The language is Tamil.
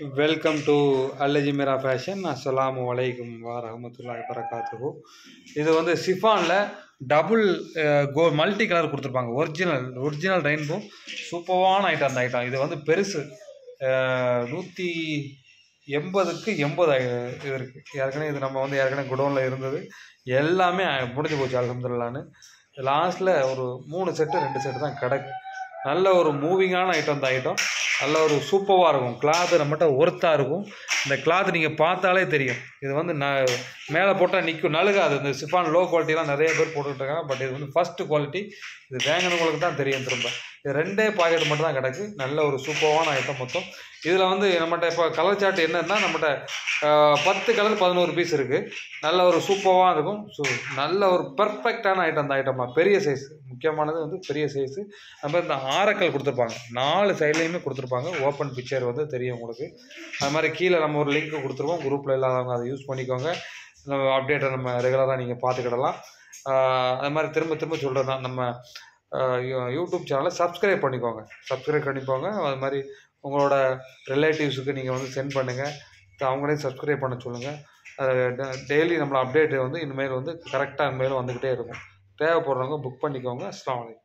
वेलकम टू अल्लजिमेरा फैशन अस्सलामु अलैकुम வரஹ்மத்துல்லாஹி வரகாத்துஹு. இது வந்து சிஃபானில் டபுள் மல்டி கலர் கொடுத்துருப்பாங்க. ஒரிஜினல் ரெயின்போ சூப்பரான ஐட்டம். அந்த ஐட்டம் இது வந்து பெருசு 180க்கு 80 இது இருக்குது. ஏற்கனவே இது நம்ம வந்து ஏற்கனவே குடோனில் இருந்தது எல்லாமே முடிஞ்சு போச்சு அல்ஹம்துலில்லாஹ்னு. லாஸ்ட்டில் ஒரு 3 செட்டு 2 செட்டு தான் கிடக்கு. நல்ல ஒரு மூவிங்கான ஐட்டம். இந்த ஐட்டம் நல்ல ஒரு சூப்பராக இருக்கும். கிளாத்து நம்மகிட்ட ஒர்த்தாக இருக்கும். இந்த கிளாத் நீங்கள் பார்த்தாலே தெரியும். இது வந்து மேலே போட்டால் நிற்கும், நழுகாது. இந்த சிஃபான் லோ குவாலிட்டிலாம் நிறைய பேர் போட்டுட்ருக்காங்க. பட் இது வந்து ஃபஸ்ட்டு குவாலிட்டி. இது வேங்கினவங்களுக்கு தான் தெரியும். திரும்ப இது 2 பாக்கெட் மட்டும் தான் கிடக்கு. நல்ல ஒரு சூப்பரான ஐட்டம் மொத்தம். இதில் வந்து நம்மகிட்ட இப்போ கலர் சார்ட் என்னன்னா, நம்மகிட்ட 10 கலர் 11 பீஸ் இருக்குது. நல்ல ஒரு சூப்பராக இருக்கும். நல்ல ஒரு பர்ஃபெக்டான ஐட்டம். அந்த ஐட்டமாக பெரிய சைஸ், முக்கியமானது வந்து பெரிய சைஸு. நம்ம இந்த ஆரக்கல் கொடுத்துருப்பாங்க, 4 சைட்லேயுமே கொடுத்துருப்பாங்க. ஓப்பன் பிக்சர் வந்து தெரியும் உங்களுக்கு. அது மாதிரி கீழே நம்ம ஒரு லிங்க் கொடுத்துருவோம். குரூப்பில் இல்லாதவங்க அதை யூஸ் பண்ணிக்கோங்க. அப்டேட்டை நம்ம ரெகுலராக நீங்கள் பார்த்துக்கிடலாம். அது மாதிரி திரும்ப சொல்கிறது தான், நம்ம யூடியூப் சேனலை சப்ஸ்கிரைப் பண்ணிக்கோங்க. அது மாதிரி உங்களோட ரிலேட்டிவ்ஸுக்கு நீங்கள் வந்து சென்ட் பண்ணுங்கள். அவங்களே சப்ஸ்கிரைப் பண்ண சொல்லுங்கள். டெய்லி நம்மளை அப்டேட்டு வந்து இனிமேல் வந்து கரெக்டாக இனிமேல் வந்துக்கிட்டே இருக்கும். தேவைப்படுறவங்க புக் பண்ணிக்கோங்க. அஸ்ஸலாமு அலைக்கும்.